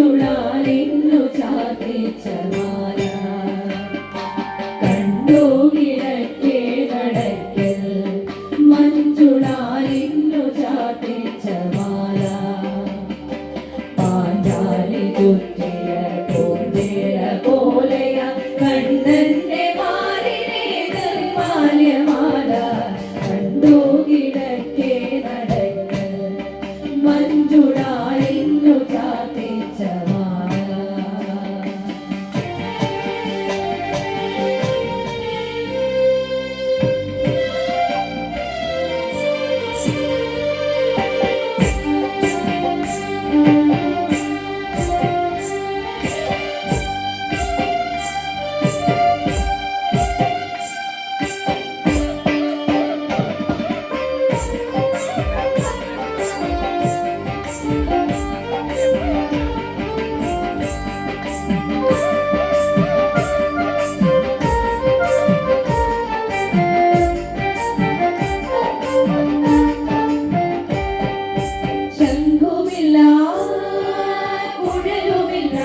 മഞ്ജുളാലിന്നു ചാർത്തിച്ച മാല കണ്ടു കിഴക്കേ നടക്കൽ മഞ്ജുളാലിന്നു ചാർത്തിച്ച മാല പാഞ്ചാലി ചുറ്റിയ പൂന്തേര പോലെയ കണ്ണന്റെ മാറിനെ നിർമാല്യമാല കണ്ടു കിഴക്കേ നടക്കൽ മഞ്ജുളാലിന്നു ചാർത്തിച്ച മാല ശംഖുമില്ല കുഴലുമില്ല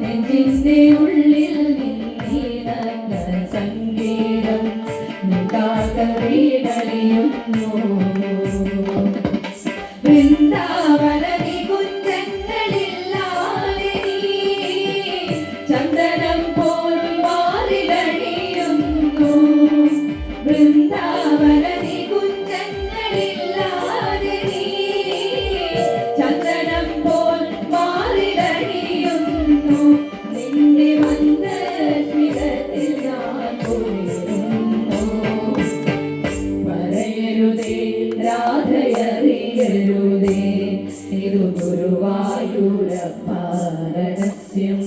നെഞ്ചിന്റെ ഉള്ളിൽ നിന്നീനന്ന സംഗീതം നിതാകരീടറിയുന്നു വൃന്ദാവന നികുഞ്ചങ്ങളില്ലാതെ നീ ചന്ദനം പോലും മാറിലണിയുന്നു വൃന്ദാവന നികുഞ്ചങ്ങളില്ലാതെ നീ ചന്ദനം പോൽ മാറിലണിയുന്നു നിന്റെ മന്ദസ്മിതത്തിൽ ഞാൻ കുളിരുന്നു പറയരുതേ രാധയറിയരുതേ ഇതു ഗുരുവായൂരപ്പ രഹസ്യം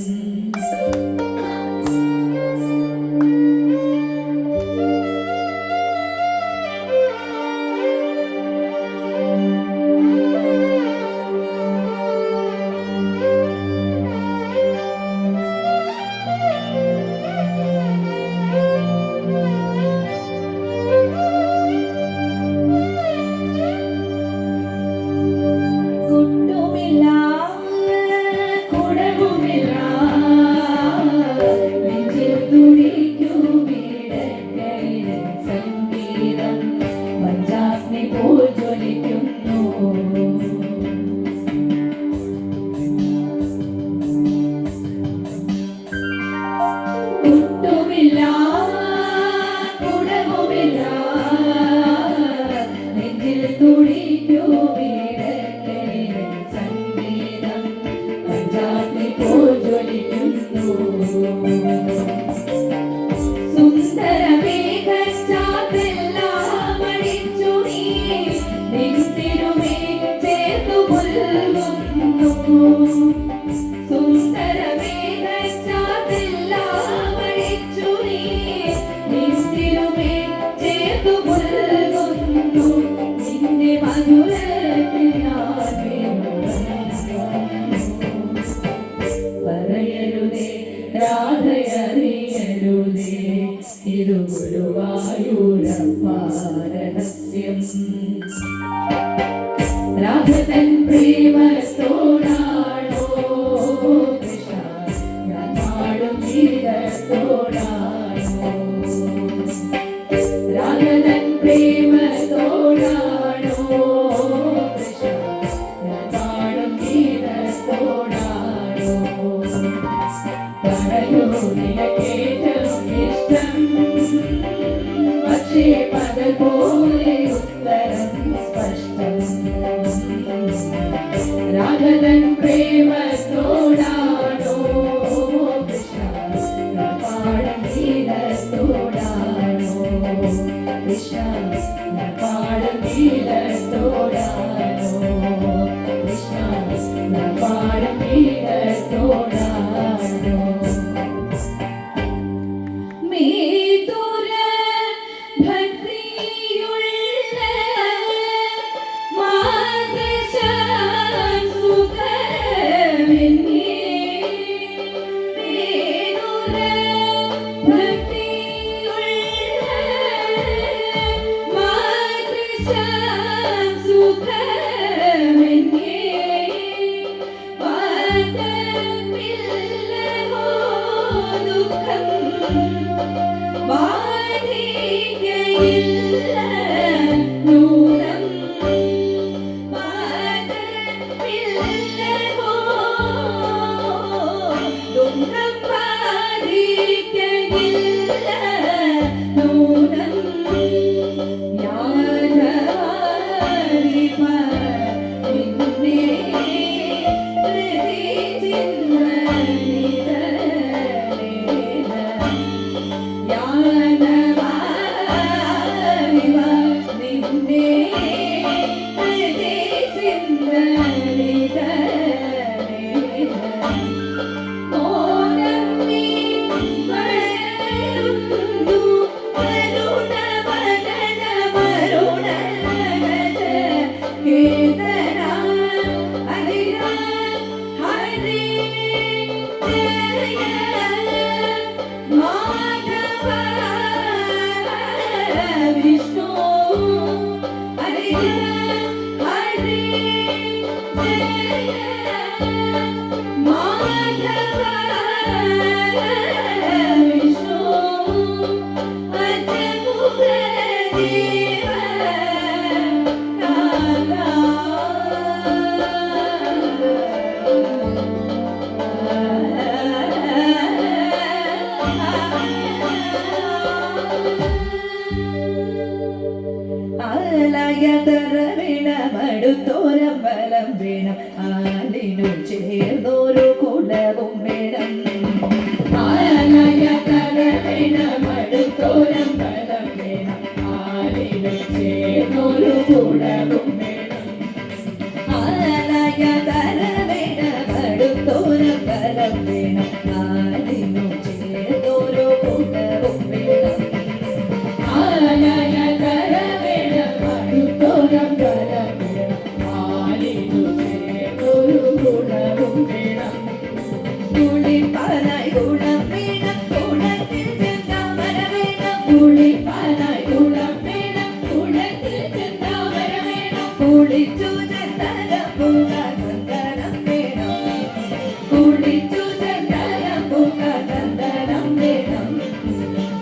രാധയറിയരുതേ ഇതു ഗുരുവായൂരപ്പ രഹസ്യം രാധതൻ പ്രേമത്തോടാണോ കൃഷ്ണ ഞാൻ പാടും ഗീതത്തോടാണോ രാധതൻ പ്രേമത്തോടാണോ കൃഷ്ണ ഞാൻ പാടും ഗീതത്തോടാണോ പറയൂ നിനക്കേറ്റവും ഇഷ്ടം പക്ഷേ പകൽ പോലെ ഉത്തരം സ്പഷ്ടം രാഘവൻ പ്രേമത്തോടാണോ കൃഷ്ണ പാടം ഗീതത്തോടാണോ കൃഷ്ണ പാടം ഗീതത്തോടാണോ കൃഷ്ണ പാടം ഗീതത്തോടാണോ മേതുര ഭക്തി ആലയതരവിണമടുത്തോരം ബലം വേണം ആലിനു ചേർന്നൊരു കുടവും വേണം ആലയതരവിണമടുത്തോരം ബലം വേണം ആലിനു ചേർന്നൊരു കുടവും വേണം ആലയതരവിണമടുത്തോരം ബലം വേണം ആലിനു ചേർന്നൊരു കുടവും വേണം ആലയതരവിണമടുത്തോരം ബലം വേണം ആലിനു ചേർന്നൊരു കുടവും വേണം കുളിപ്പാനായി ഗുണം വേണം കുളത്തിൽ ചെന്താമര വേണം കുളിപ്പാനായി കുളം വേണം കുളത്തിൽ ചെന്താമര വേണം കുളിച്ചു ചന്ദനം പൂക്കാൻ ചന്ദനം വേണം കുളിച്ചു ചന്ദനം പൂക്കാൻ ചന്ദനം വേണം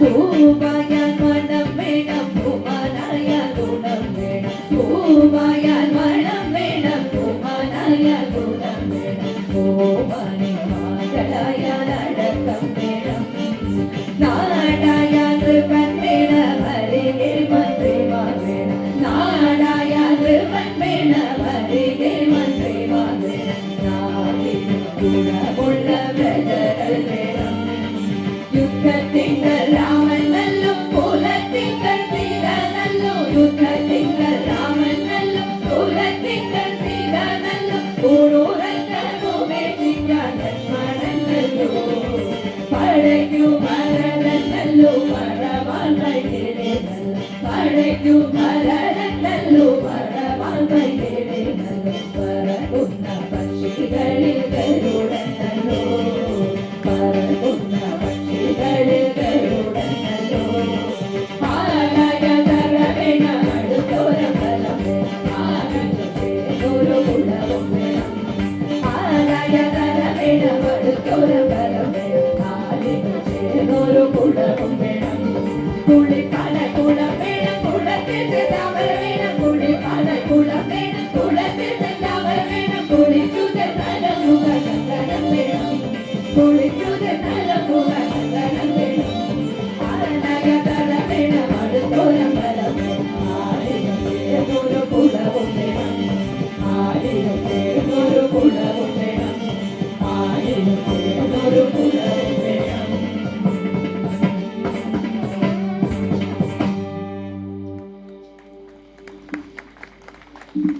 പൂവായാൽ മണം വേണം പൂമാനായ ഗുണം വേണം പൂവായാൽ മണം വേണം പൂമാനായ ഗുണം വേണം പൂവാനി മാതളായാൽ അടക്കം വേണം നാടായാൽ കൃപൻ വേണം അരികെ മന്ത്രിമാർ വേണം നാടായ കൃപൻ വേണം അരികെ മന്ത്രിമാർ വേണം നാടിനു ഗുണമുള്ള പ്രജകൾ വേണം യുദ്ധത്തിങ്കൽ രാമൻ നല്ലോ കുലത്തിങ്കൽ സീത നല്ലോ യുദ്ധത്തിങ്കൽ രാമൻ നല്ലോ കുലത്തിങ്കൽ സീത നല്ലോ കൂടൂരറ്റമേറ്റിക്കാൻ ലക്ഷ്മണൻ നല്ലോ പടയ്ക്കു ഭരതൻ നല്ലോ പടവാൾ കൈകിടേ നല്ലോ പടയ്ക്കു ഭരതൻ നല്ലോ പടവാൾ കൈകിടേ നല്ലോ പറക്കുന്ന പക്ഷികളിൽ ഗരുഡൻ നല്ലോ പറക്കുന്ന പക്ഷികളിൽ ഗരുഡൻ നല്ലോ ആലയതരവിണമടുത്തോരം ബലം വേണം ആലിനു ചേർന്നൊരു കുടവും വേണം ആലയതരവിണമടുത്തോരം ബലം വേണം ആലിനു ചേർന്നൊരു കുടവും വേണം കുളിപ്പാന കുളം വേണം കുളത്തിൽ ചെന്താമര വേണം കുളിപ്പാന കുളം വേണം കുളത്തിൽ ചെന്താമര വേണം കുളിച്ചു ചെന്നാലും മുഖ ചന്ദനം വേണം കുളിച്ചു ചെന്നാലും മുഖ ചന്ദനം വേണം ആലയതരവിണമടുത്തോരം ബലം വേണം ആലിനു ചേർന്നൊരു കുടവും വേണം ആലിനു ചേർന്നൊരു കുടവും വേണം ആലിനു ചേർന്നൊരു കുടവും വേണം